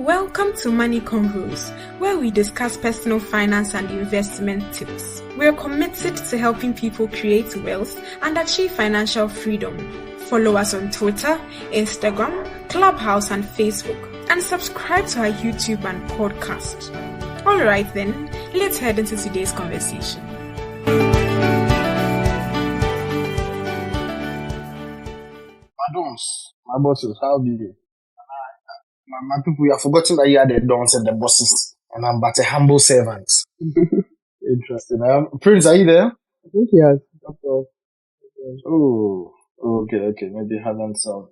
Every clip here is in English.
Welcome to Money Convos, where we discuss personal finance and investment tips. We're committed to helping people create wealth and achieve financial freedom. Follow us on Twitter, Instagram, Clubhouse, and Facebook, and subscribe to our YouTube and podcast. All right then, let's head into today's conversation. Madams, my bosses, how do you? My people, you have forgotten that you are the dons and the bosses, and I'm but a humble servant. Interesting. Prince, are you there? I think he has dropped off. Oh, okay. Maybe having some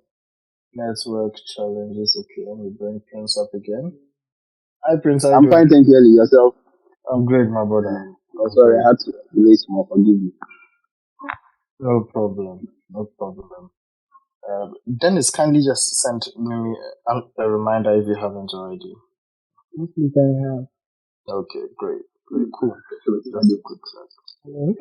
network challenges. Okay, let me bring Prince up again. Hi, Prince. How you I'm doing? fine, thank you. Ellie. Yourself? I'm great, my brother. Oh, sorry, I had to delay some. Forgive me. No problem. Dennis, kindly just sent me a reminder if you haven't already. Mostly I have. Okay, great, cool. Hello?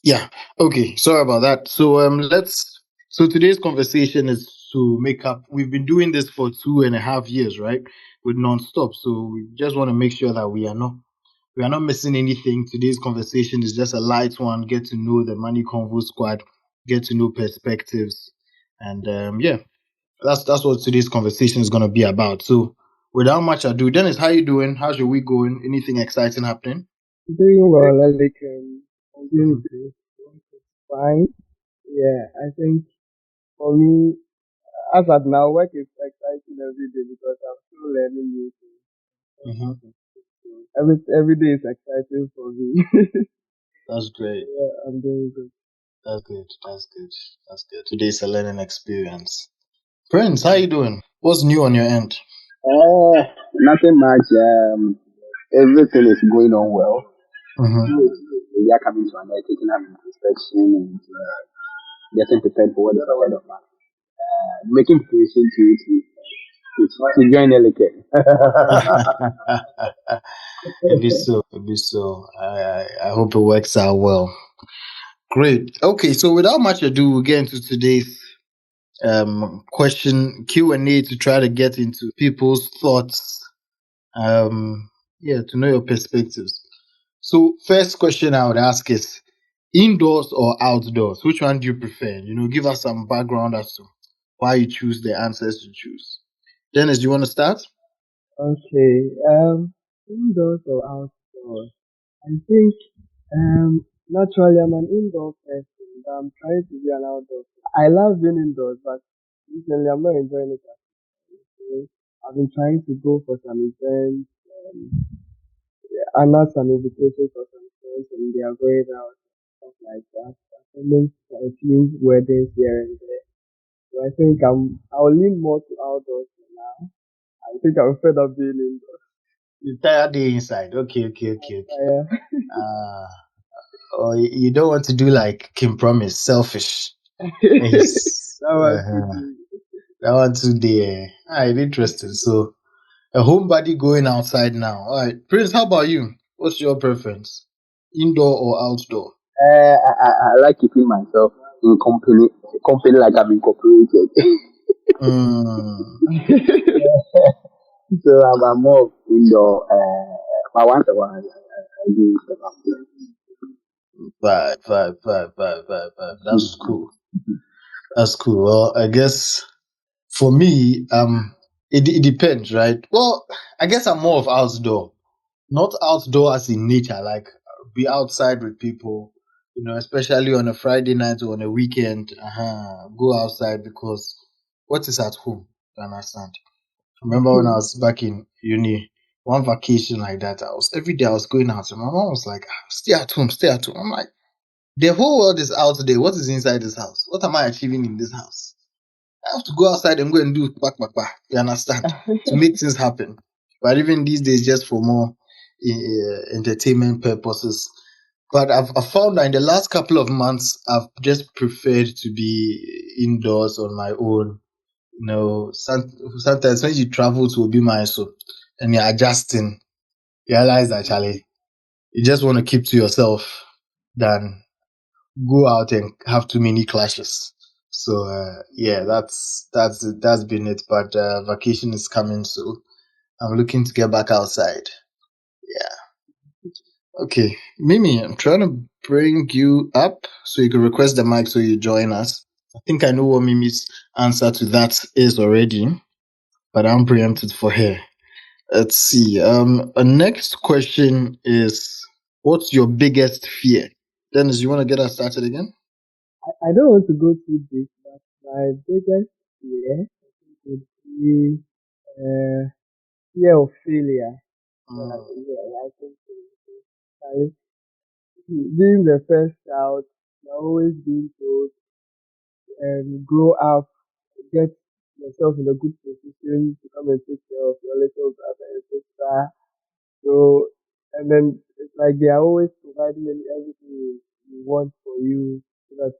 Yeah. Okay. Sorry about that. So today's conversation is to make up. We've been doing this for 2.5 years, right? With non-stop. So we just want to make sure that we are not missing anything. Today's conversation is just a light one. Get to know the Money Convo squad. Get to know perspectives, and that's what today's conversation is going to be about. So without much ado, Dennis, how you doing? How's your week going? Anything exciting happening? Doing well, like, I'm doing good. Fine. Yeah, I think for me, as at now, work is exciting every day because I'm still learning new things. Every day is exciting for me. That's great. Yeah, I'm doing good. That's good. Today's a learning experience. Prince, how you doing? What's new on your end? Nothing much. Everything is going on well. We are coming to an end, taking an inspection and getting prepared for what is ahead of us. Making preparation to join LK. It be so. I hope it works out well. Great. Okay, so without much ado, we'll get into today's question Q&A to try to get into people's thoughts. To know your perspectives. So first question I would ask is indoors or outdoors? Which one do you prefer? Give us some background as to why you choose the answers you choose. Dennis, do you want to start? Okay. Indoors or outdoors? I think naturally I'm an indoor person, but I'm trying to be an outdoor person. I love being indoors, but recently I'm not enjoying it. I've been trying to go for some events, and not some invitations for some friends, and they are going out, stuff like that. Attending a few weddings here and there. So I think I'll lean more to outdoors for now. I think I'm fed up being indoors. You tired day inside. Okay. Yeah. Or you don't want to do like Kim Promise, selfish. That one too there. Alright, interesting. So a homebody going outside now. Alright, Prince, how about you? What's your preference? Indoor or outdoor? I like keeping myself in company like I'm incorporated. So I'm more indoor. But once in a while, I do stuff outside. Vibe. That's cool. That's cool. Well, I guess for me, it depends, right? Well, I guess I'm more of outdoor. Not outdoor as in nature, like be outside with people, especially on a Friday night or on a weekend. Go outside because what is at home? You understand? Remember when I was back in uni, one vacation like that, every day I was going out, and my mom was like, stay at home. I'm like, the whole world is out there. What is inside this house? What am I achieving in this house? I have to go outside and go and do back. You understand? To make things happen. But even these days, just for more entertainment purposes. But I've found that in the last couple of months, I've just preferred to be indoors on my own. Sometimes when you travel to Obima and you're adjusting, you realize that, Charlie, you just want to keep to yourself than go out and have too many clashes. So that's been it. But vacation is coming soon. I'm looking to get back outside. Yeah. Okay, Mimi, I'm trying to bring you up so you can request the mic so you join us. I think I know what Mimi's answer to that is already, but I'm preempted for her. Let's see. A next question is, what's your biggest fear? Dennis, you want to get us started again? I don't want to go too deep, but my biggest fear would be uh, fear of failure. Yeah, I think so. Being the first child, you're always being told, grow up, get yourself in a good position to come and take care of your little brother and sister. So, and then it's like they are always providing everything you want for you so that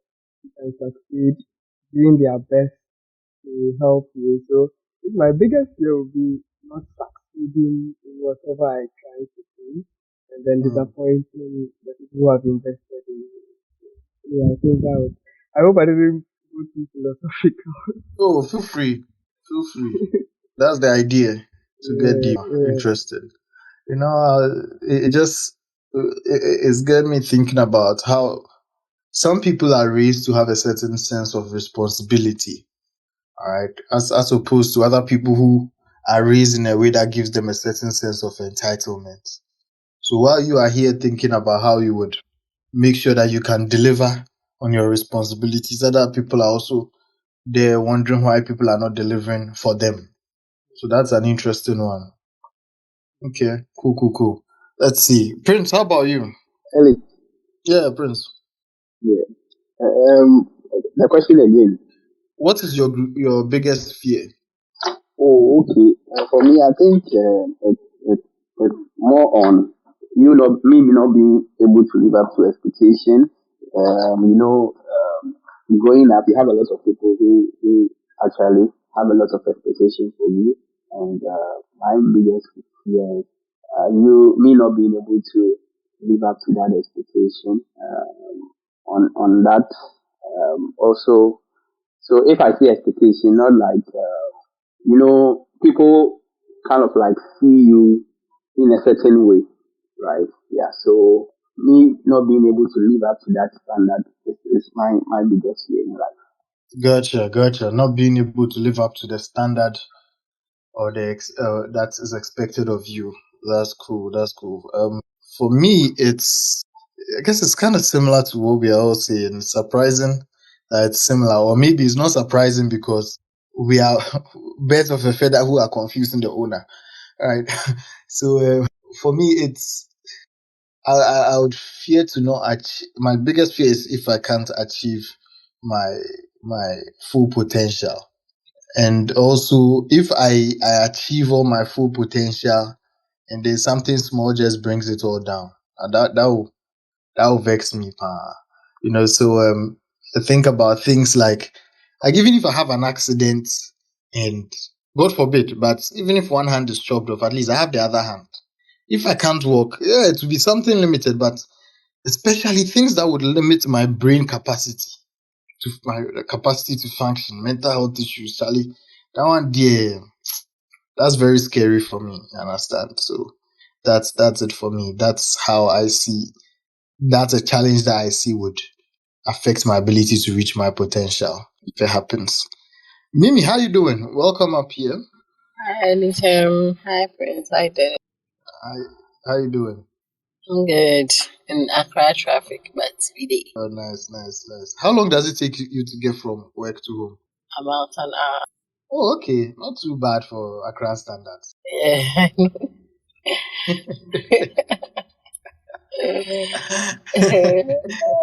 you can succeed, doing their best to help you. So, my biggest fear would be not succeeding in whatever I try to do, and then disappointing the people who have invested in me. Yeah, I think that would. I hope I didn't go too philosophical. Oh, feel free. Feel free. That's the idea, to get deep, Yeah. interested. It just it's getting me thinking about how some people are raised to have a certain sense of responsibility, all right, as opposed to other people who are raised in a way that gives them a certain sense of entitlement. So while you are here thinking about how you would make sure that you can deliver on your responsibilities, other people are also there wondering why people are not delivering for them. So that's an interesting one. Okay, cool. Let's see. Prince, how about you? Ellie, Yeah, Prince. yeah. The question again. What is your biggest fear? Oh, okay. For me, I think it's more on me not being able to live up to expectation. Growing up, you have a lot of people who actually have a lot of expectation for you, and my biggest fear is me not being able to live up to that expectation. On that, also, so if I see expectation, not like people kind of like see you in a certain way, right? Yeah. So me not being able to live up to that standard is my biggest fear in life. Gotcha. Not being able to live up to the standard or that is expected of you. That's cool. For me, I guess it's kind of similar to what we are all saying. Surprising that it's similar, or maybe it's not surprising because we are birds of a feather who are confusing the owner, right? So for me, I would fear to not achieve. My biggest fear is if I can't achieve my my full potential. And also, if I achieve all my full potential and then something small just brings it all down, that will vex me, pa. So I think about things like even if I have an accident and God forbid, but even if one hand is chopped off, at least I have the other hand. If I can't walk, yeah, it will be something limited, but especially things that would limit my brain capacity my capacity to function, mental health issues, Charlie. That one there, that's very scary for me. You understand? So that's it for me. That's how I see. That's a challenge that I see would affect my ability to reach my potential if it happens. Mimi, how you doing? Welcome up here. Hi, Licham. Hi, Prince. Hi, Dennis. Hi, how you doing? I'm good. In Accra traffic, but we did Oh, nice. How long does it take you to get from work to home? about an hour. Oh, okay. Not too bad for Accra standards. Yeah, I know.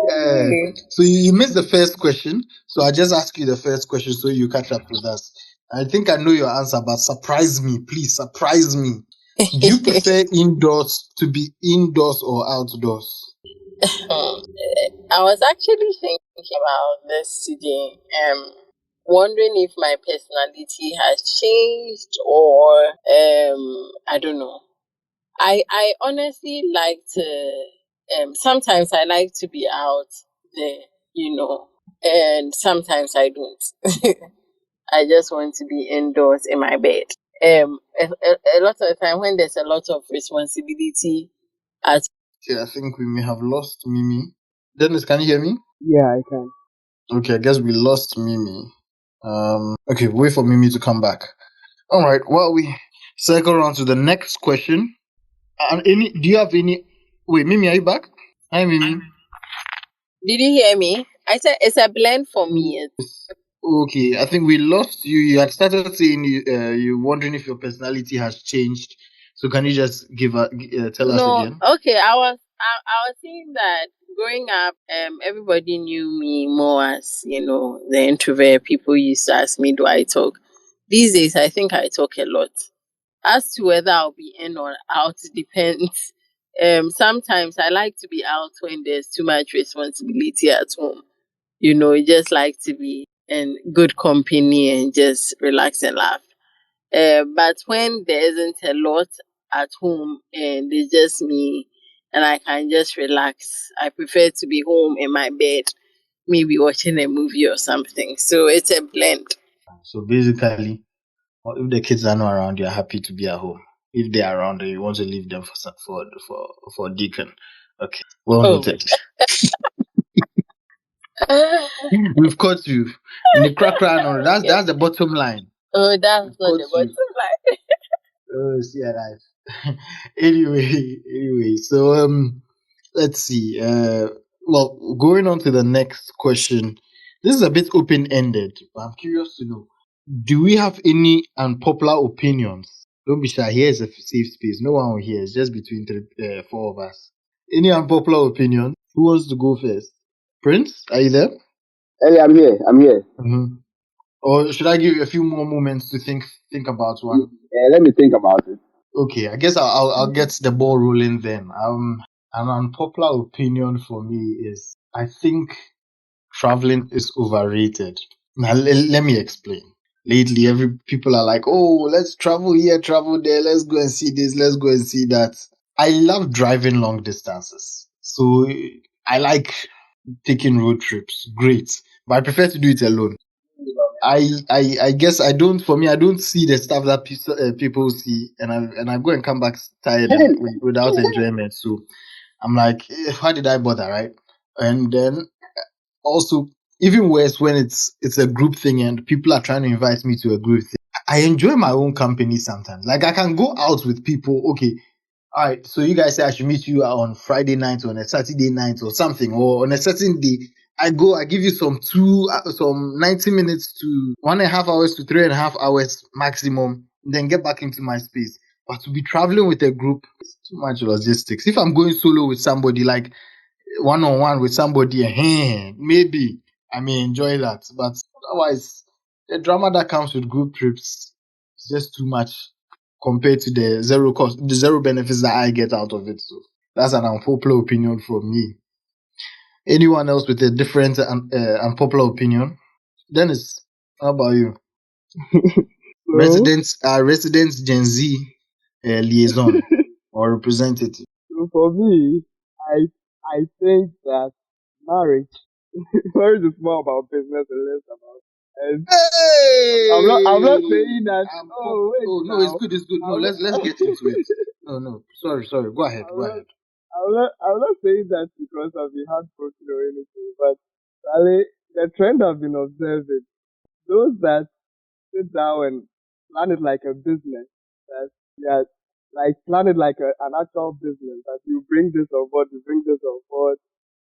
Yeah. So you missed the first question. So I just ask you the first question so you catch up with us. I think I know your answer, but surprise me, please surprise me. Do you prefer indoors to be indoors or outdoors? I was actually thinking about this today. Wondering if my personality has changed or I don't know. I honestly like to sometimes I like to be out there, and sometimes I don't. I just want to be indoors in my bed. a lot of the time when there's a lot of responsibility at Okay, I think we may have lost Mimi. Dennis, can you hear me? Yeah, I can. Okay, I guess we lost Mimi. Okay, wait for Mimi to come back. All right, well, we circle around to the next question. And do you have any? Wait, Mimi, are you back? Hi, Mimi. Did you hear me? I said it's a blend for me. Okay, I think we lost you. You had started saying you wondering if your personality has changed. So can you just tell us No, again? okay. I was saying that growing up, everybody knew me more as the introvert. People used to ask me, "Do I talk?" These days, I think I talk a lot. As to whether I'll be in or out depends. Sometimes I like to be out when there's too much responsibility at home. You just like to be in good company and just relax and laugh. But when there isn't a lot at home and it's just me and I can just relax, I prefer to be home in my bed, maybe watching a movie or something. So it's a blend. So basically, if the kids are not around, you're happy to be at home. If they are around, you want to leave them for Deacon. Okay, well noted. We've caught you. In the crack no, that's the bottom line. Oh, that's We've not caught the bottom you. line. Oh, see alive. anyway, so let's see. Well, going on to the next question. This is a bit open ended, but I'm curious to know: do we have any unpopular opinions? Don't be shy. Here is a safe space. No one will hear. It's just between four of us. Any unpopular opinion? Who wants to go first? Prince, are you there? Hey, I'm here. Mm-hmm. Or should I give you a few more moments to think about one? Let me think about it. Okay, I guess I'll get the ball rolling then. An unpopular opinion for me is I think traveling is overrated. Now let me explain. Lately, every people are like, "Oh, let's travel here, travel there. Let's go and see this. Let's go and see that." I love driving long distances, so I like taking road trips. Great, but I prefer to do it alone. I guess I don't. For me, I don't see the stuff that people see, and I go and come back tired and without enjoyment. So I'm like, why did I bother, right? And then also, even worse when it's a group thing and people are trying to invite me to a group thing. I enjoy my own company sometimes. Like I can go out with people. Okay, all right, so you guys say I should meet you on Friday night, on a Saturday night, or something, or on a certain day. I give you some 90 minutes to 1.5 hours to 3.5 hours maximum, then get back into my space. But to be traveling with a group, it's too much logistics. If I'm going solo with somebody, like one on one with somebody, maybe I may enjoy that. But otherwise, the drama that comes with group trips is just too much compared to the zero benefits that I get out of it. So that's an unpopular opinion from me. Anyone else with a different unpopular opinion? Dennis, how about you? So, Residents Gen Z liaison or representative. so for me, I I think that marriage marriage is more about business and less about. And I'm not Hey, saying that. Oh wait oh no, it's now. good, it's good. No, I'm let's not, get into it. No, sorry. Go ahead, I'm go not, ahead. I'm not saying that because I've been heartbroken or anything, but Ali, the trend I've been observing, those that sit down and plan it like a business, that yeah, like plan it like an actual business, that you bring this on board, you bring this on board,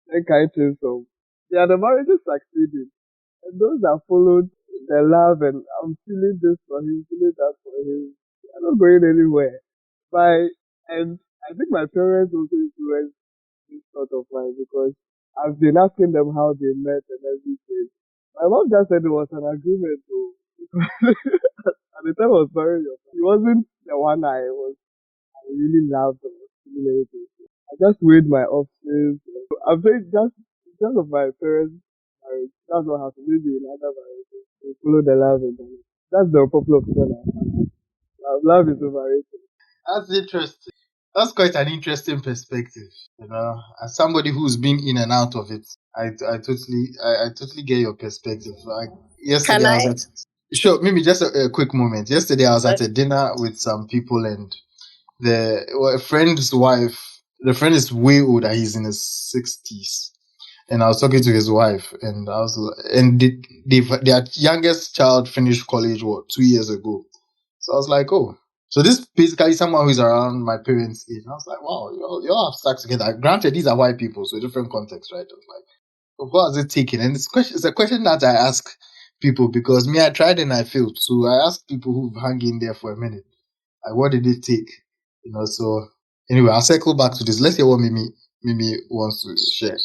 that kind of thing. So yeah, the marriage is succeeding. And those that followed the love and I'm feeling this for him, feeling that for him, they're not going anywhere. And I think my parents also influenced this sort of mind because I've been asking them how they met and everything. My mom just said it was an agreement though. At the time I was marrying her, he wasn't the one I really loved or was feeling anything. I just weighed my options. I'm saying just in terms of my parents, marriage, that's what happened. Maybe in other marriages, they follow the love and that's the popular opinion I have. Love is overrated. That's interesting. That's quite an interesting perspective. As somebody who's been in and out of it, I totally get your perspective. Like yesterday, Can I was I at Sure, maybe just a quick moment. Yesterday, I was at a dinner with some people, and a friend's wife. The friend is way older. He's in his 60s, and I was talking to his wife, and their youngest child finished college 2 years ago. So I was like, oh, so this basically someone who's around my parents' age. And I was like, wow, y'all have stuck together. Granted, these are white people, so different context, right? I was like, what has it taken? And it's a question that I ask people because me, I tried and I failed. So I ask people who've hung in there for a minute, like, what did it take? So anyway, I'll circle back to this. Let's hear what Mimi wants to share.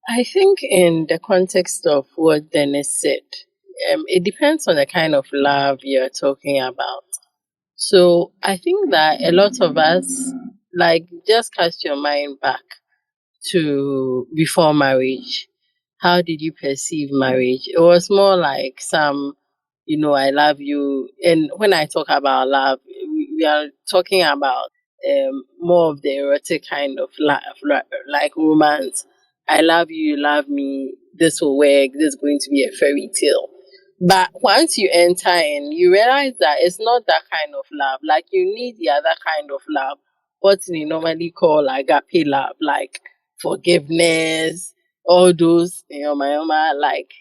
I think in the context of what Dennis said, it depends on the kind of love you're talking about. So I think that a lot of us, like, just cast your mind back to before marriage. How did you perceive marriage? It was more like some, I love you. And when I talk about love, we are talking about more of the erotic kind of love, like romance. I love you, you love me. This will work. This is going to be a fairy tale. But once you enter in, you realize that it's not that kind of love. Like, you need the other kind of love, what we normally call agape love, like forgiveness, all those, like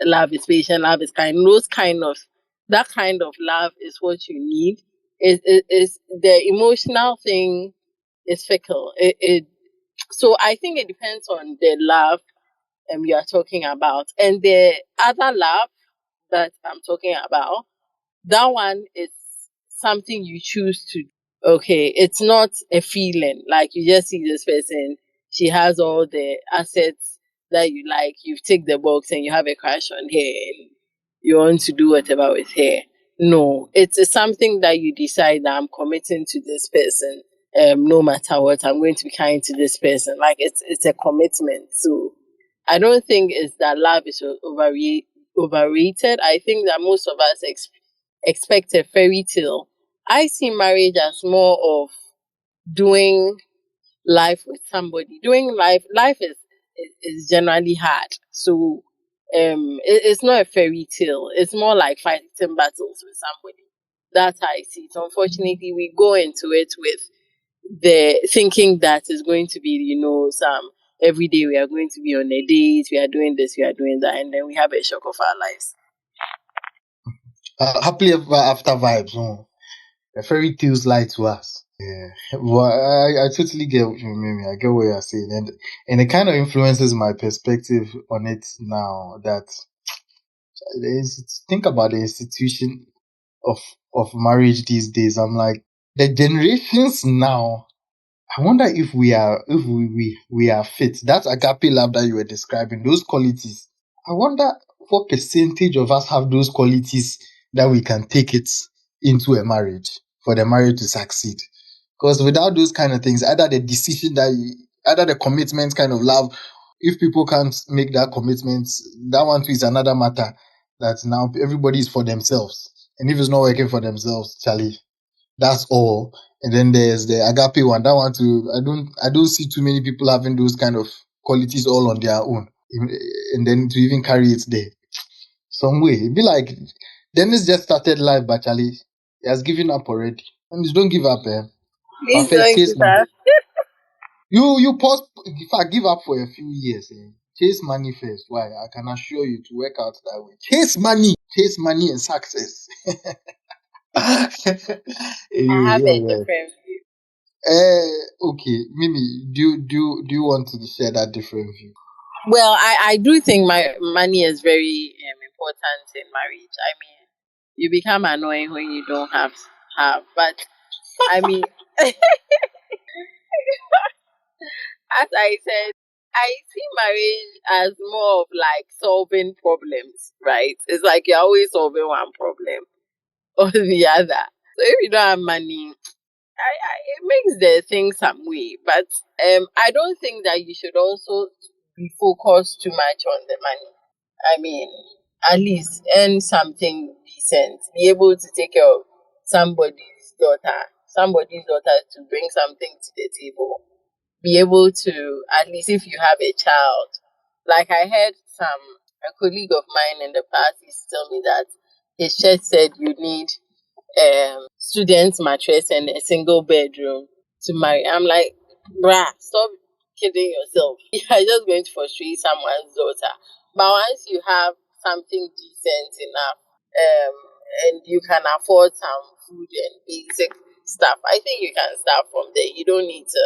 love is patient, love is kind. That kind of love is what you need. Is the emotional thing is fickle. So I think it depends on the love you are talking about, and the other love that I'm talking about, that one is something you choose to do. Okay, it's not a feeling like you just see this person, she has all the assets that you like, you tick the box and you have a crush on her and you want to do whatever with her. No, it's something that you decide that I'm committing to this person. No matter what, I'm going to be kind to this person. Like, it's a commitment. So I don't think it's that love is overrated. I think that most of us expect a fairy tale. I see marriage as more of doing life with somebody. Doing life is generally hard. So it's not a fairy tale. It's more like fighting battles with somebody. That's how I see it. Unfortunately, we go into it with the thinking that is going to be, some every day we are going to be on a date, we are doing this, we are doing that, and then we have a shock of our lives. Happily ever after vibes. The fairy tales lie to us. Yeah, well, I totally get what you mean. I get what you're saying, and it kind of influences my perspective on it now. That think about the institution of marriage these days. I'm like, the generations now. I wonder if we are fit. That agape love that you were describing, those qualities. I wonder what percentage of us have those qualities that we can take it into a marriage for the marriage to succeed. Because without those kind of things, either the commitment kind of love, if people can't make that commitment, that one too is another matter. That now everybody is for themselves, and if it's not working for themselves, Charlie, that's all. And then there's the agape one. That one too. I don't see too many people having those kind of qualities all on their own, and then to even carry it there some way. It'd be like Dennis just started life, but Charlie, he has given up already. And just don't give up, eh? But Please first don't chase give money. that. You pause. In fact, give up for a few years. Eh? Chase money first. Why? I can assure you to work out that way. Chase money and success. I Anyway, have yeah, a yeah. different view. Okay, Mimi, do you want to share that different view? Well, I do think my money is very important in marriage. I mean, you become annoying when you don't have. But I mean, as I said, I see marriage as more of like solving problems, right? It's like you're always solving one problem or the other. So if you don't have money, it makes the thing some way. But I don't think that you should also be focused too much on the money. I mean, at least earn something decent. Be able to take care of somebody's daughter to bring something to the table. Be able to, at least if you have a child. Like, I heard a colleague of mine in the past used to tell me that his church said you need student mattress and a single bedroom to marry. I'm like, bruh, stop kidding yourself. You're just going to frustrate someone's daughter. But once you have something decent enough, and you can afford some food and basic stuff, I think you can start from there. You don't need to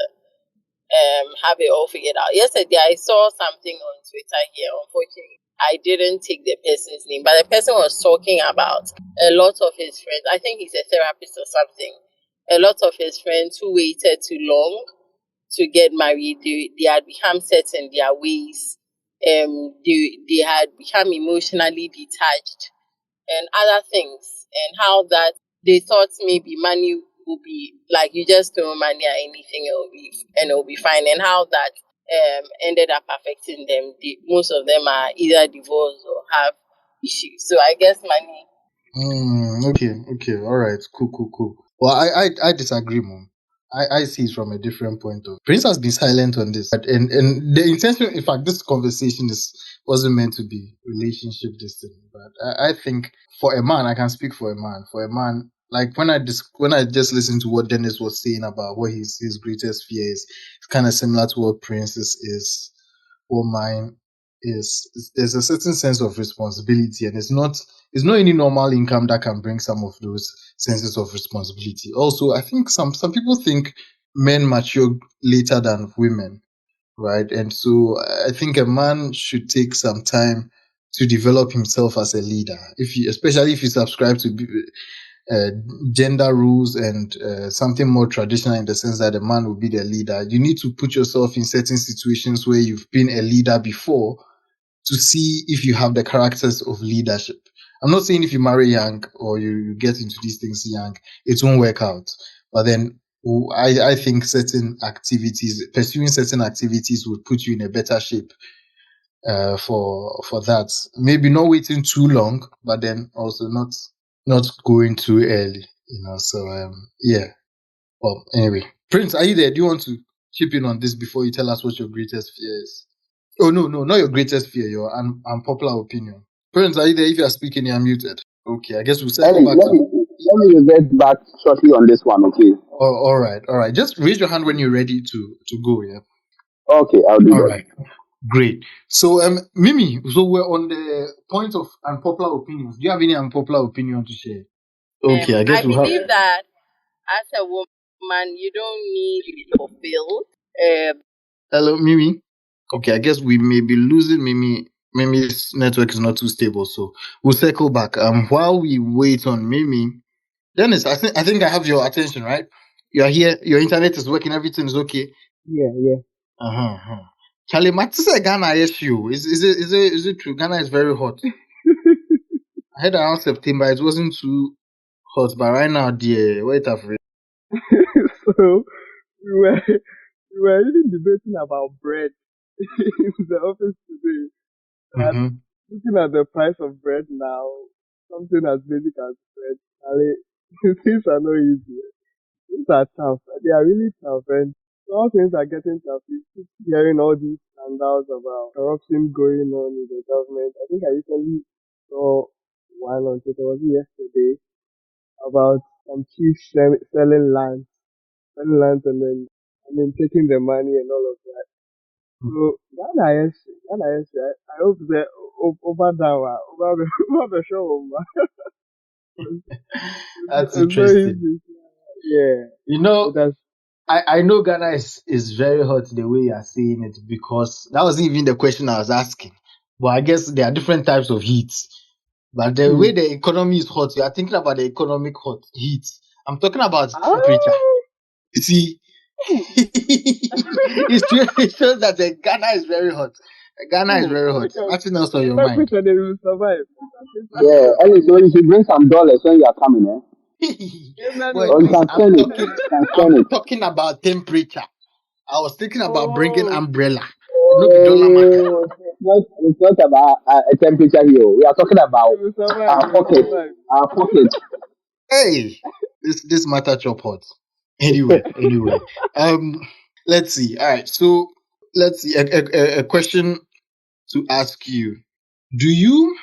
have it all figured out. Yesterday, I saw something on Twitter here. Unfortunately, I didn't take the person's name, but the person was talking about a lot of his friends. I think he's a therapist or something. A lot of his friends who waited too long to get married, they had become set in their ways. They had become emotionally detached and other things, and how that they thought maybe money will be like you just throw money at anything, it will be fine, and how that ended up affecting them. Most of them are either divorced or have issues. So I guess money. Okay, all right, cool. Well, I disagree, mom. I see it from a different point of. Prince has been silent on this, and the intention, in fact, this conversation wasn't meant to be relationship distance, but I think for a man, I can speak for a man. For a man, like when I just listened to what Dennis was saying about what his greatest fear is, it's kind of similar to what Prince's is, what mine is. There's a certain sense of responsibility, and it's not any normal income that can bring some of those senses of responsibility. Also, I think some people think men mature later than women, right? And so I think a man should take some time to develop himself as a leader. Especially if you subscribe to uh, gender rules and something more traditional in the sense that a man will be the leader, you need to put yourself in certain situations where you've been a leader before to see if you have the characters of leadership. I'm not saying if you marry young or you get into these things young, it won't work out. But then I think pursuing certain activities would put you in a better shape for that. Maybe not waiting too long, but then also not going too early. So yeah. Well, anyway, Prince, are you there? Do you want to chip in on this before you tell us what your greatest fear is? Oh no, not your greatest fear, your unpopular opinion. Prince, are you there? If you are speaking, you are muted. Okay, I guess we'll circle Ellie, back to. let me get back shortly on this one, okay? Oh, all right. Just raise your hand when you're ready to go. Yeah. Okay, I'll do All that. right. Great. So, Mimi, so we're on the point of unpopular opinions. Do you have any unpopular opinion to share? Okay, I guess I we'll have. believe that as a woman, you don't need to be fulfilled. Hello, Mimi. Okay, I guess we may be losing Mimi. Mimi's network is not too stable, so we'll circle back. While we wait on Mimi, Dennis, I think I have your attention, right? You are here. Your internet is working. Everything is okay. Yeah. Uh-huh. Charlie, Matisse Ghana issue. Is it true? Ghana is very hot. I heard around September it wasn't too hot, but right now, dear, wait a minute. So we were even debating about bread in the office today. That Mm-hmm. looking at the price of bread now, something as basic as bread, Charlie, things are not easy. Things are tough. They are really tough, and all things are getting tough. You keep hearing all these scandals about corruption going on in the government. I think I recently saw one on Twitter, was it yesterday, about some chiefs selling land and then taking the money and all of that. So Ghana is I hope that over that one, over the show, That's it's not interesting. easy. Yeah, You know, it has. I know Ghana is very hot the way you are saying it because that wasn't even the question I was asking. But I guess there are different types of heat. But the way the economy is hot, you are thinking about the economic hot heat. I'm talking about temperature. Ah, You see, it shows that Ghana is very hot. Ghana is very hot. because Nothing else on the your mind. temperature they will survive. Yeah, Ellie, so you should bring some dollars when you are coming, eh? Boy, No. Or you please, can sell it. You can sell I'm it. talking about temperature. I was thinking about bringing Oh, umbrella. No be dollar matter. Oh, it's not about a temperature here. We are talking they about will survive. our They will pocket. survive. Our pocket. Hey, this matter chop hot. Anyway. Um, let's see. All right. So let's see. A question to ask you: Do you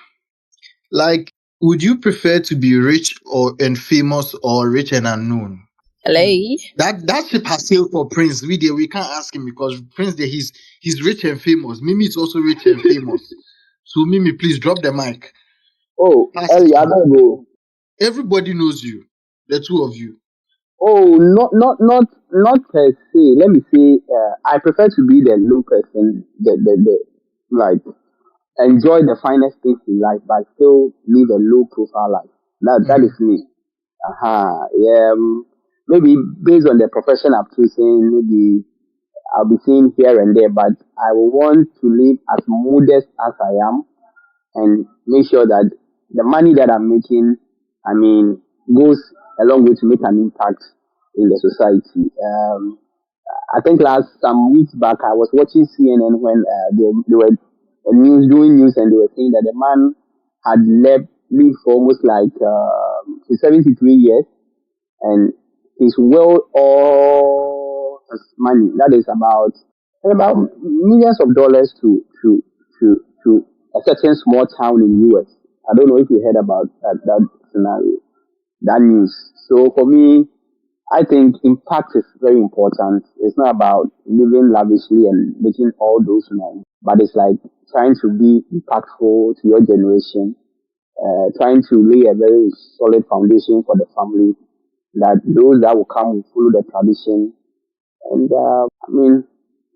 like would you prefer to be rich or and famous or rich and unknown? Hello. That ship has sailed for Prince. We can't ask him because Prince there he's rich and famous. Mimi is also rich and famous. So Mimi, please drop the mic. Oh, Pass it Ellie, I on. don't go. Everybody knows you, the two of you. Oh, not per se. Let me say, I prefer to be the low person, the like enjoy the finest things in life, but still live a low profile life. That is me. Yeah. Maybe based on the profession I'm choosing, maybe I'll be seen here and there, but I will want to live as modest as I am and make sure that the money that I'm making, I mean, goes a long way to make an impact in the society. I think last some weeks back I was watching CNN when they were doing news and they were saying that the man had lived for almost like 73 years and his wealth all his money that is about millions of dollars to a certain small town in US. I don't know if you heard about that scenario, that news. So for me, I think impact is very important. It's not about living lavishly and making all those money, but it's like trying to be impactful to your generation, trying to lay a very solid foundation for the family, that those that will come will follow the tradition and I mean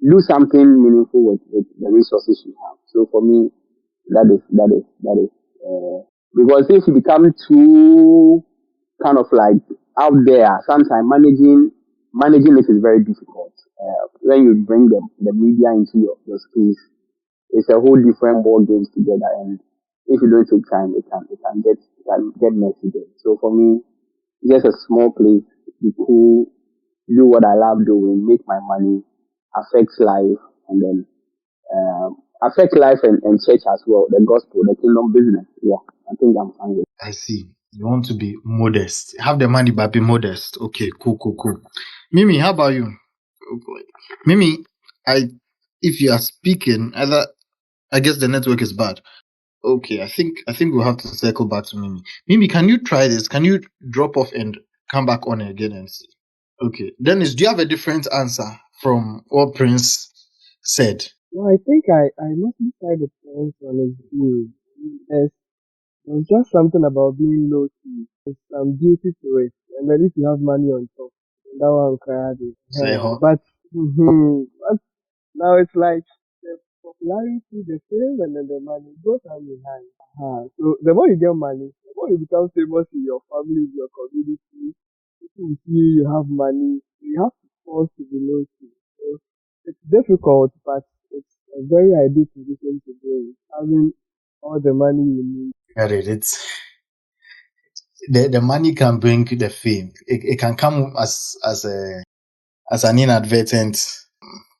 do something meaningful with the resources you have. So for me, that is because if you become too kind of like out there, sometimes managing it is very difficult. When you bring the media into your space, it's a whole different ball games together, and if you don't take time, it can get messy there. So for me, just a small place, be cool, do what I love doing, make my money, affect life, and then affect life and church as well, the gospel, the kingdom business. Yeah, I think I'm fine with I see. You want to be modest. Have the money but be modest. Okay, cool. Mimi, how about you? Oh boy. Mimi, if you are speaking, either I guess the network is bad. Okay, I think we'll have to circle back to Mimi. Mimi, can you try this? Can you drop off and come back on again and see? Okay. Dennis, do you have a different answer from what Prince said? Well, I think I mostly side the points on his view. There's just something about being low key. There's some beauty to it. And then if you have money on top, that one cry. Say huh? But now it's like the popularity, the fame, and then the money goes hand in hand. So the more you get money, the more you become famous in your family, in your community. People will see you have money. You have to force to be low key. So it's difficult, but it's a very ideal position to be in. Having all the money you need. Got it. It's the money can bring the fame. It can come as an inadvertent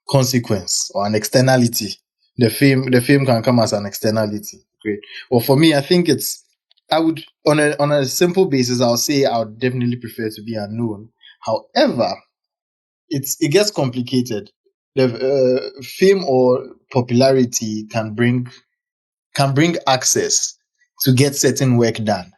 consequence or an externality. The fame can come as an externality. Great. Well, for me, I think I would on a simple basis, I'll say I would definitely prefer to be unknown. However, it gets complicated. The fame or popularity can bring access to get certain work done.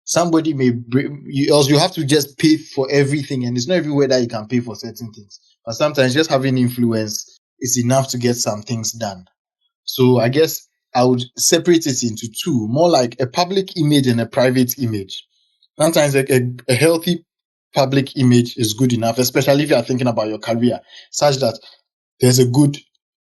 Somebody may bring you, else you have to just pay for everything, and it's not everywhere that you can pay for certain things. But sometimes just having influence is enough to get some things done. So I guess I would separate it into two, more like a public image and a private image. Sometimes a healthy public image is good enough, especially if you are thinking about your career, such that there's a good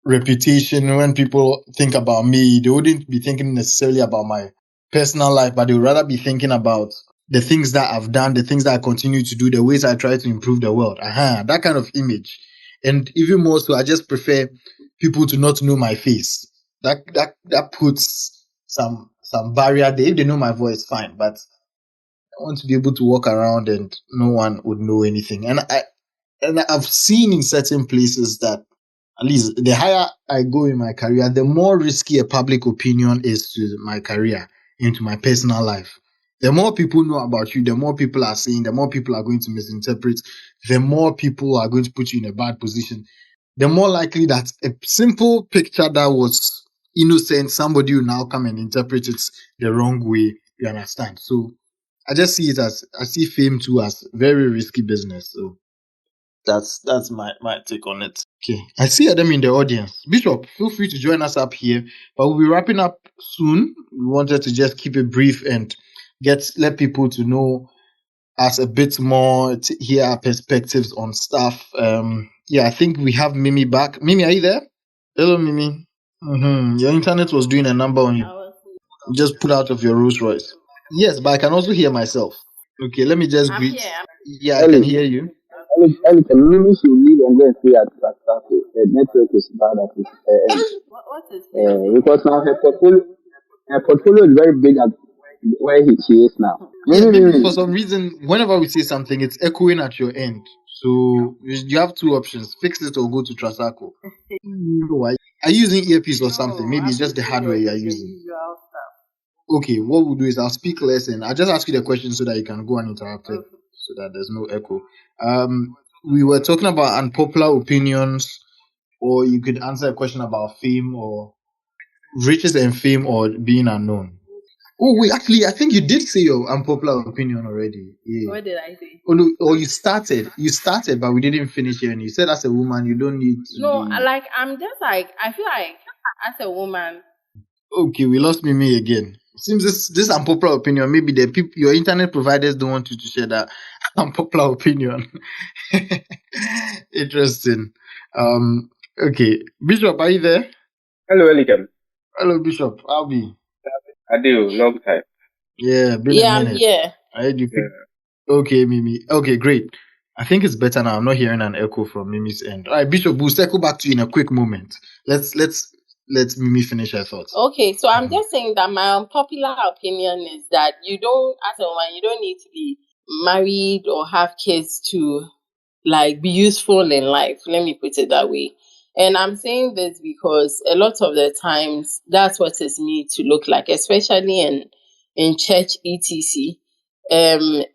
reputation. When people think about me, they wouldn't be thinking necessarily about my personal life, but they would rather be thinking about the things that I've done, the things that I continue to do, the ways I try to improve the world. That kind of image. And even more so, I just prefer people to not know my face. That puts some barrier there. If they know my voice, fine. But I want to be able to walk around and no one would know anything. And I've seen in certain places that at least the higher I go in my career, the more risky a public opinion is to my career, into my personal life. The more people know about you, the more people are saying, the more people are going to misinterpret, the more people are going to put you in a bad position. The more likely that a simple picture that was innocent, somebody will now come and interpret it the wrong way You understand? So I just see I see fame too as very risky business. So that's my take on it. Okay. I see Adam in the audience. Bishop, feel free to join us up here. But we'll be wrapping up soon. We wanted to just keep it brief and let people to know us a bit more, to hear our perspectives on stuff. Yeah, I think we have Mimi back. Mimi, are you there? Hello, Mimi. Your internet was doing a number on you. Just pull out of your Rolls Royce. Yes, but I can also hear myself. Okay, let me just greet. Yeah, I can hear you. Ellie, maybe she will leave and go and stay at Saturday. The network is bad at this end. What is Because now her portfolio is very big at where she is now. Yeah, maybe for some reason, whenever we say something, it's echoing at your end. So you have two options: fix it or go to Trasaco. No, are you using earpiece or something? Maybe it's just the hardware you are using. Okay, what we'll do is I'll speak less and I'll just ask you the question so that you can go uninterrupted, so that there's no echo. We were talking about unpopular opinions, or you could answer a question about fame or riches and fame or being unknown. Oh wait, actually, I think you did say your unpopular opinion already. Yeah. What did I say? Oh no, or you started, but we didn't finish here. And you said as a woman, you don't need to. No, like I'm just like I feel like as a woman. Okay, we lost Mimi again. Seems this unpopular opinion. Maybe the people, your internet providers don't want you to share that unpopular opinion. Interesting. Okay, Bishop, are you there? Hello, Elikem. Hello, Bishop. I'll be. Adeo, long time. Yeah, been a minute. I'm here. I heard you. Okay, Mimi. Okay, great. I think it's better now. I'm not hearing an echo from Mimi's end. All right, Bishop, we'll circle back to you in a quick moment. Let's let Mimi finish her thoughts. Okay, so I'm just saying that my unpopular opinion is that you don't, as a woman, you don't need to be married or have kids to like be useful in life. Let me put it that way. And I'm saying this because a lot of the times that's what it's made to look like, especially in church etc.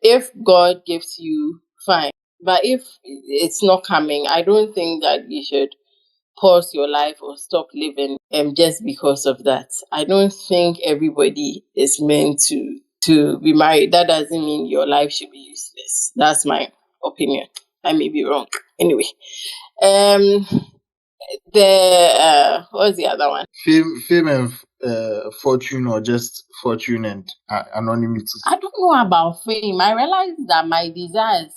If God gives you, fine. But if it's not coming, I don't think that you should pause your life or stop living just because of that. I don't think everybody is meant to be married. That doesn't mean your life should be useless. That's my opinion. I may be wrong. Anyway, what's the other one? Fame and fortune, or just fortune and anonymity. I don't know about fame. I realized that my desire is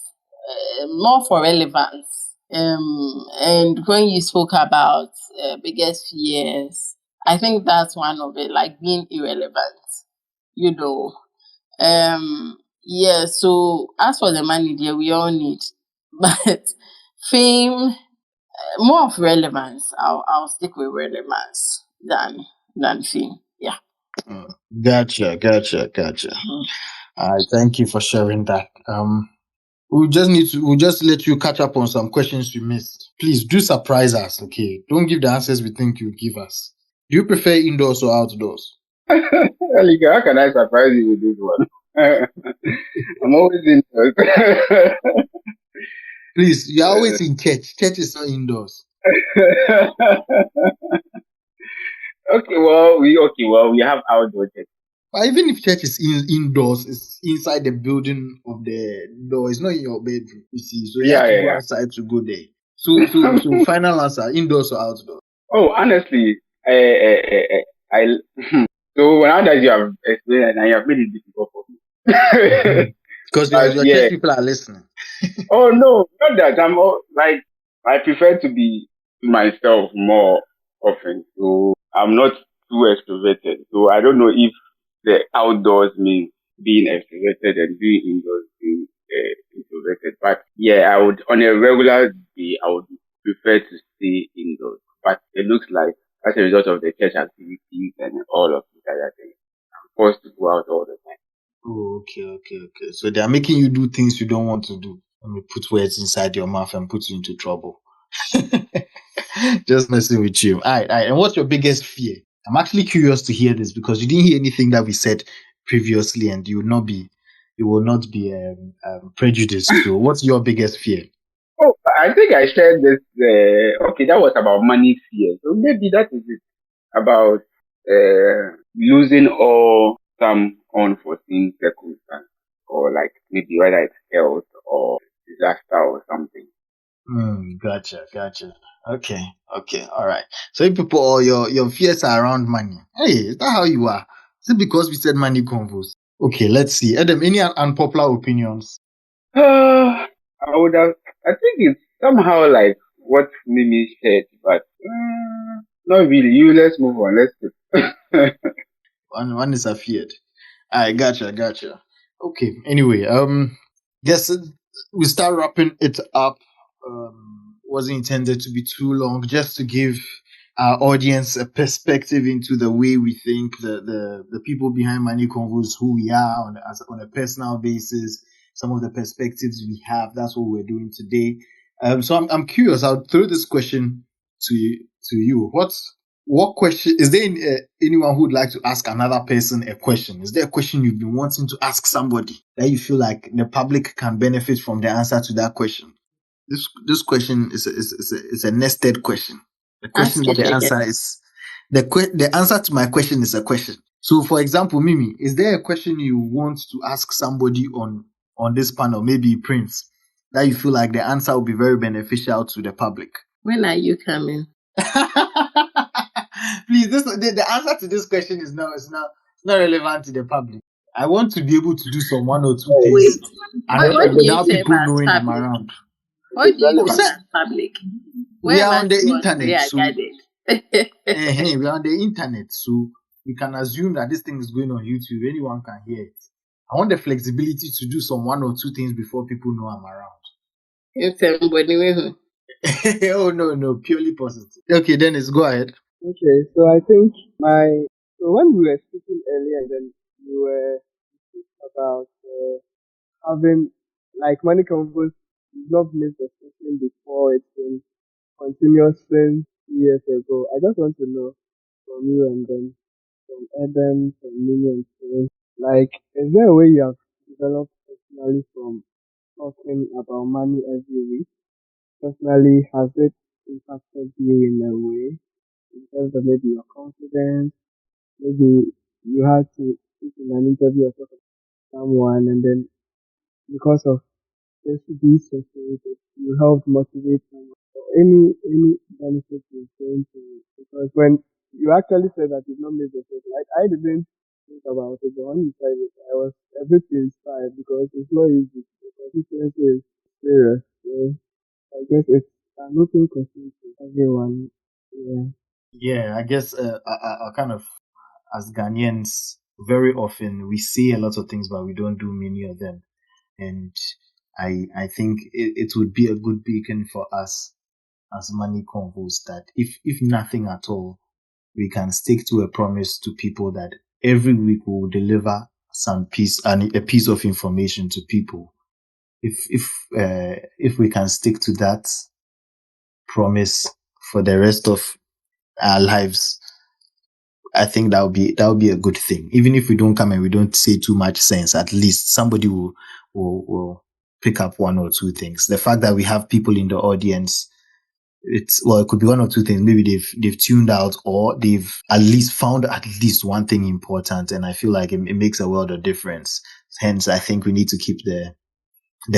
more for relevance. And when you spoke about biggest fears, I think that's one of it, like being irrelevant. You know. Yeah. So as for the money, there we all need, but fame, more of relevance. I'll stick with relevance than fame. Yeah. Gotcha. All right, thank you for sharing that. We'll just let you catch up on some questions you missed. Please do surprise us, okay? Don't give the answers we think you give us. Do you prefer indoors or outdoors? Elikem, how can I surprise you with this one? I'm always indoors. Please, you're always in church. Church is not indoors. Okay, well, we have outdoor church. But even if church is indoors, it's inside the building of the door. It's not in your bedroom, you see. So you have to go outside to go there. So final answer, indoors or outdoors? Oh, honestly, I so now that you have explained and you have made it difficult for me. Because your church people are listening. Oh no, not that. I prefer to be myself more often. So I'm not too extroverted. So I don't know if the outdoors means being extroverted and being indoors being introverted. But yeah, I would on a regular day I would prefer to stay indoors. But it looks like as a result of the church activities and all of the other things, I'm forced to go out all the time. Oh, okay. So they are making you do things you don't want to do. Let me put words inside your mouth and put you into trouble. Just messing with you. All right. And what's your biggest fear? I'm actually curious to hear this because you didn't hear anything that we said previously, and you will not be prejudiced. So, what's your biggest fear? Oh, I think I shared this. Okay, that was about money fear. So maybe that is it about losing all some unforeseen circumstance, or like maybe whether it's health or disaster or something. Gotcha. Okay, all right. So if people, or your fears are around money. Hey, is that how you are? Is it because we said money convos? Okay, let's see. Adam, any unpopular opinions? I would have. I think it's somehow like what Mimi said, but not really. Let's move on. Let's. One is afeared. I gotcha. Okay. Anyway, guess we start wrapping it up. Wasn't intended to be too long, just to give our audience a perspective into the way we think, the people behind Money Convos, who we are on a personal basis, some of the perspectives we have. That's what we're doing today. So I'm curious. I'll throw this question to you. What question is there? Anyone who would like to ask another person a question? Is there a question you've been wanting to ask somebody that you feel like the public can benefit from the answer to that question? This question is a nested question. The question Ask that it the again. answer is the answer to my question is a question. So, for example, Mimi, is there a question you want to ask somebody on this panel, maybe Prince, that you feel like the answer will be very beneficial to the public? When are you coming? Please, the answer to this question is it's not relevant to the public. I want to be able to do some one or two things What do you without say people about knowing I'm public? around. What do you I say said, about public? we Where are on must the you they internet, are so gathered? we are on the internet, so we can assume that this thing is going on YouTube. Anyone can hear it. I want the flexibility to do some one or two things before people know I'm around. Oh no, purely positive. Okay, Dennis, go ahead. Okay, so I think so when we were speaking earlier, then you were speaking about having like money convos, you've not missed a session before, it's been continuous since 2 years ago. I just want to know from you and then from Adam, from me and Tim, like, is there a way you have developed personally from talking about money every week? Personally, has it impacted you in a way in terms of maybe your confidence? Maybe you had to speak in an interview or talk to someone, and then because of these sessions, you helped motivate someone. So any benefit you gain to it? Because when you actually said that you've not made the session, like I didn't think about it, but when you said it, I was a bit inspired because it's not easy. The consistency is serious. So I guess it's an open question to everyone. Yeah. Yeah, I guess I kind of, as Ghanaians, very often we say a lot of things, but we don't do many of them. And I think it would be a good beacon for us as Money Convos that if nothing at all, we can stick to a promise to people that every week we will deliver a piece of information to people. If we can stick to that promise for the rest of our lives, I think that would be a good thing. Even if we don't come and we don't say too much sense, at least somebody will pick up one or two things. The fact that we have people in the audience, it could be one or two things. Maybe they've tuned out, or they've at least found at least one thing important, and I feel like it makes a world of difference. Hence, I think we need to keep the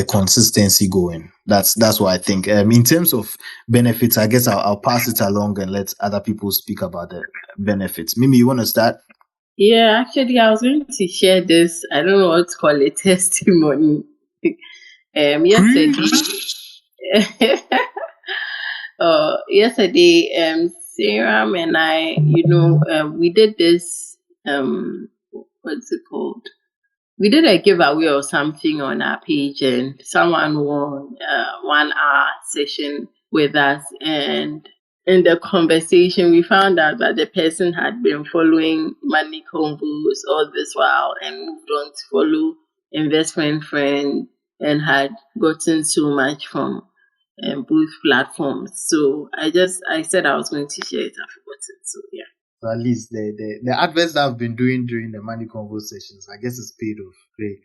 consistency going. That's what I think. In terms of benefits, I guess I'll pass it along and let other people speak about the benefits. Mimi, you want to start? Yeah, actually, I was going to share this. I don't know what to call it, testimony. Yesterday, Sarah and I, we did this. What's it called? We did a giveaway or something on our page, and someone won 1 hour session with us. And in the conversation, we found out that the person had been following Money Convos all this while and moved on to follow Investment Friend and had gotten so much from both platforms. So I said I was going to share it. I forgot it. So yeah. So at least the adverts that I've been doing during the Money Convo sessions, I guess it's paid off. Great.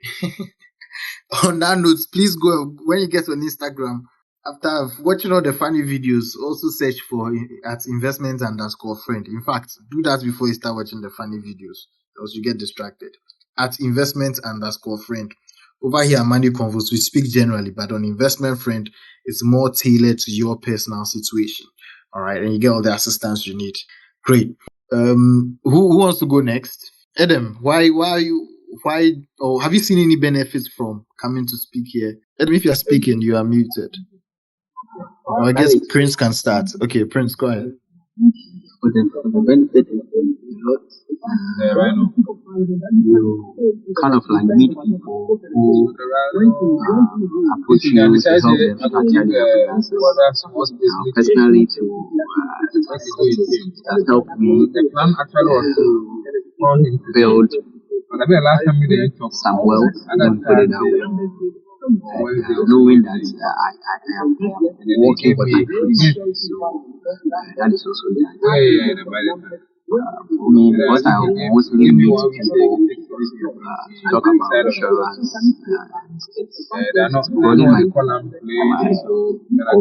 On that note, please go when you get on Instagram. After watching all the funny videos, also search for at investment_friend. In fact, do that before you start watching the funny videos, else you get distracted. at investment_friend. Over here, at Money Convos, we speak generally, but on investment friend, it's more tailored to your personal situation. All right, and you get all the assistance you need. Great. Who wants to go next? Adam, why are you why or have you seen any benefits from coming to speak here? Adam, if you're speaking, you are muted. Or I guess Prince can start. Okay, Prince, go ahead. For the benefit of a lot, you kind of like meet people who approach you to help them structure their finances. Personally, that helped me build some wealth and put it that way. Knowing that I am working what I preach, so that is also that. For me, because I mostly meet people talk about insurance, it's broadening my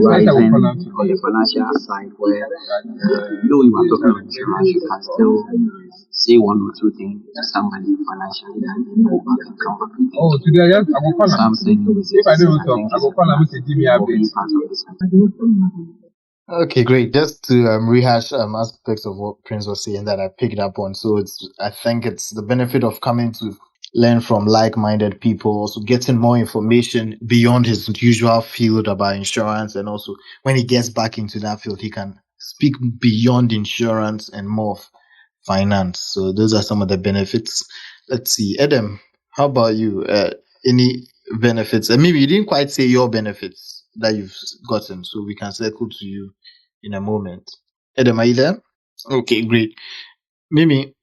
horizon on the financial side where, though you are talking about insurance, you can still say one or two things to somebody financially that they go back and come back. Oh, today I go something. If I don't talk, I go call them to give me a bit. Okay, great. Just to rehash aspects of what Prince was saying that I picked up on. So I think it's the benefit of coming to learn from like-minded people, also getting more information beyond his usual field about insurance, and also when he gets back into that field, he can speak beyond insurance and more of finance. So those are some of the benefits. Let's see, Adam, how about you? Any benefits? And maybe you didn't quite say your benefits that you've gotten, so we can circle to you in a moment. Adam, are you there? Okay, great. Mimi,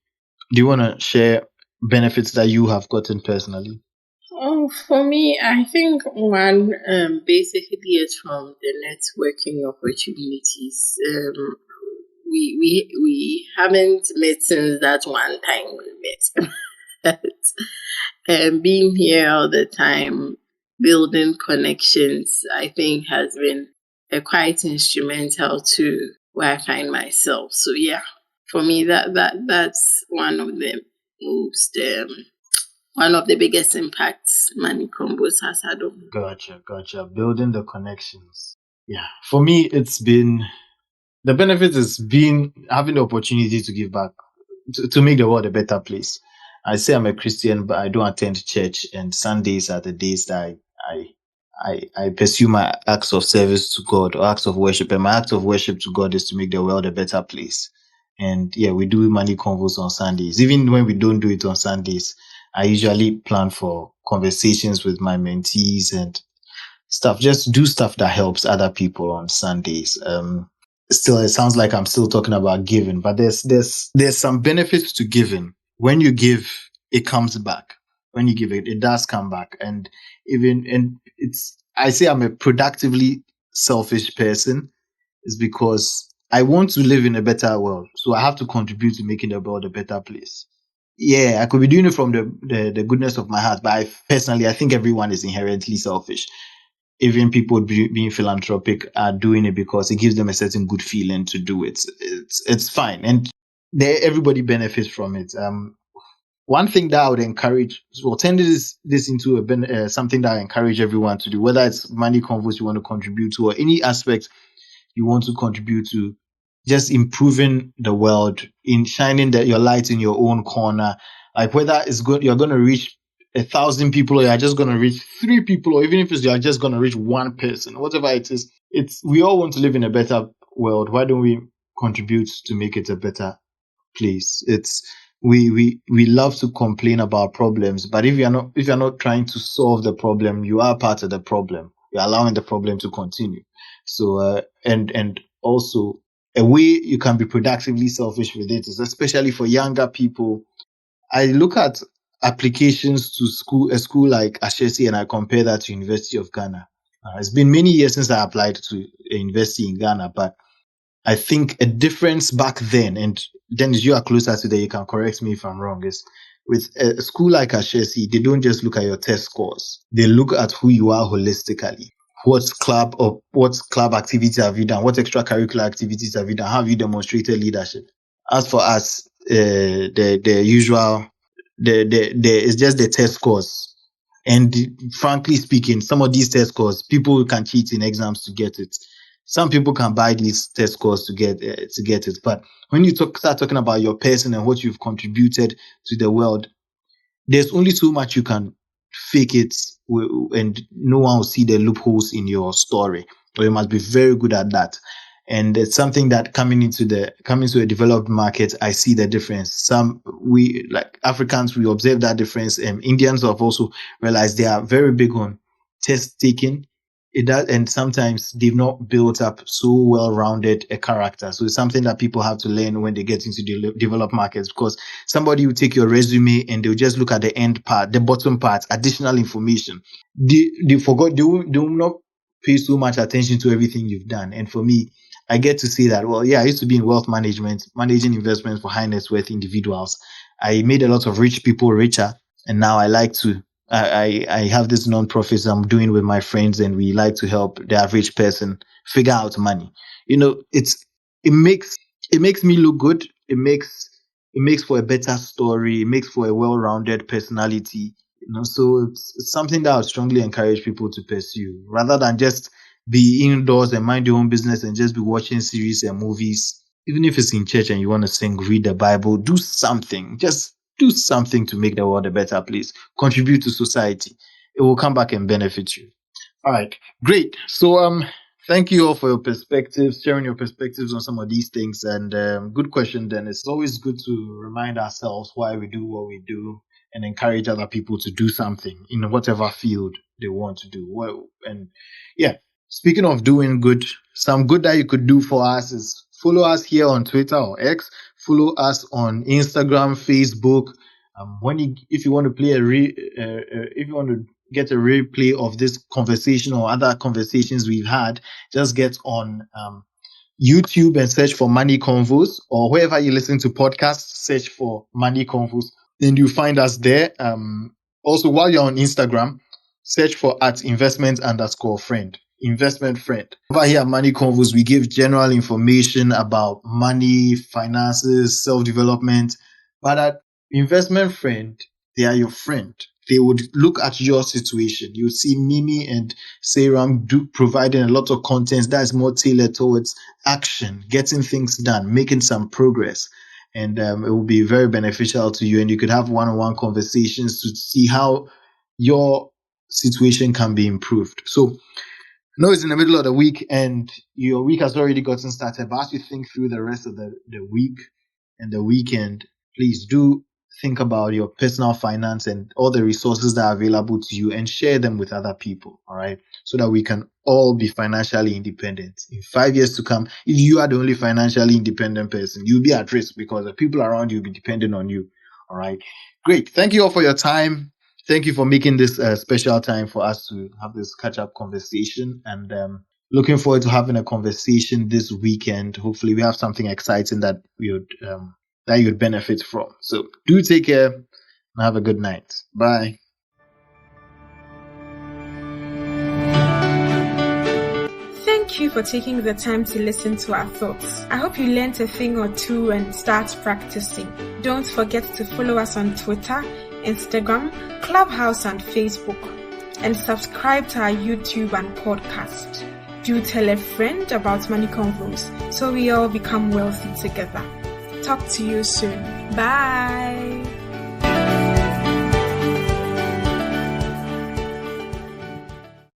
do you want to share benefits that you have gotten personally? Oh, for me, I think one basically is from the networking opportunities. We haven't met since that one time we met. But being here all the time, building connections, I think has been quite instrumental to where I find myself. So yeah, for me that's one of the most one of the biggest impacts Money Convos has had on me. Gotcha. Building the connections. Yeah. For me, it's been the benefit has been having the opportunity to give back, to make the world a better place. I say I'm a Christian, but I don't attend church, and Sundays are the days that I pursue my acts of service to God or acts of worship. And my act of worship to God is to make the world a better place. And yeah, we do Money Convos on Sundays. Even when we don't do it on Sundays, I usually plan for conversations with my mentees and stuff. Just do stuff that helps other people on Sundays. Still, it sounds like I'm still talking about giving, but there's some benefits to giving. When you give, it comes back. When you give it does come back. And I say I'm a productively selfish person, is because I want to live in a better world. So I have to contribute to making the world a better place. Yeah, I could be doing it from the goodness of my heart, but I think everyone is inherently selfish. Even people being philanthropic are doing it because it gives them a certain good feeling to do it. It's fine, and everybody benefits from it. One thing that I would encourage, well, turn this into something that I encourage everyone to do, whether it's Money Convos you want to contribute to or any aspect you want to contribute to, just improving the world, in shining your light in your own corner. Like whether it's good, you're going to reach 1,000 people, or you're just going to reach 3 people, or even if you're just going to reach 1 person, whatever it is, we all want to live in a better world. Why don't we contribute to make it a better place? We love to complain about problems, but if you're not trying to solve the problem, you are part of the problem. You're allowing the problem to continue. So and also a way you can be productively selfish with it is, especially for younger people. I look at applications to a school like Ashesi, and I compare that to University of Ghana. It's been many years since I applied to a university in Ghana, but I think a difference back then, and Dennis, you are closer to that, you can correct me if I'm wrong, is with a school like Ashesi, they don't just look at your test scores. They look at who you are holistically. What club activities have you done? What extracurricular activities have you done? How have you demonstrated leadership? As for us, the usual it's just the test scores. And frankly speaking, some of these test scores, people can cheat in exams to get it. Some people can buy these test scores to get it. But when you start talking about your person and what you've contributed to the world, there's only so much you can fake it, and no one will see the loopholes in your story. Or you must be very good at that. And it's something that coming to a developed market, I see the difference. We like Africans, we observe that difference, and Indians have also realized they are very big on test taking. And sometimes they've not built up so well-rounded a character. So it's something that people have to learn when they get into developed markets, because somebody will take your resume and they'll just look at the end part, the bottom part, additional information. They forgot, they will not pay so much attention to everything you've done. And for me, I get to see that, well, yeah, I used to be in wealth management, managing investments for high net worth individuals. I made a lot of rich people richer. And now I like to I have this non-profit I'm doing with my friends, and we like to help the average person figure out money. It makes me look good. It makes for a better story. It makes for a well-rounded personality. So it's something that I would strongly encourage people to pursue, rather than just be indoors and mind your own business and just be watching series and movies. Even if it's in church and you want to sing, read the Bible, do something. Just do something to make the world a better place. Contribute to society. It will come back and benefit you. All right, great. So thank you all for your perspectives, sharing your perspectives on some of these things. And good question, Dennis. It's always good to remind ourselves why we do what we do and encourage other people to do something in whatever field they want to do. Well, and yeah, speaking of doing good, some good that you could do for us is follow us here on Twitter or X. Follow us on Instagram, Facebook. If you want to play if you want to get a replay of this conversation or other conversations we've had, just get on YouTube and search for Money Convos, or wherever you listen to podcasts, search for Money Convos, and you find us there. Also, while you're on Instagram, search for @investment_friend. Investment friend. Over here at Money Convos, we give general information about money, finances, self-development. But at Investment Friend, they are your friend. They would look at your situation. You see Mimi and Seram providing a lot of content that is more tailored towards action, getting things done, making some progress. And it will be very beneficial to you. And you could have one-on-one conversations to see how your situation can be improved. So, I know it's in the middle of the week and your week has already gotten started, but as you think through the rest of the week and the weekend, please do think about your personal finance and all the resources that are available to you and share them with other people, all right? So that we can all be financially independent. In 5 years to come, if you are the only financially independent person, you'll be at risk because the people around you will be dependent on you, all right? Great. Thank you all for your time. Thank you for making this special time for us to have this catch-up conversation, and looking forward to having a conversation this weekend. Hopefully we have something exciting that you'd benefit from. So do take care and have a good night. Bye. Thank you for taking the time to listen to our thoughts. I hope you learned a thing or two and start practicing. Don't forget to follow us on Twitter, Instagram, Clubhouse and Facebook, and subscribe to our YouTube and podcast. Do tell a friend about Money Convos so we all become wealthy together. Talk to you soon. Bye.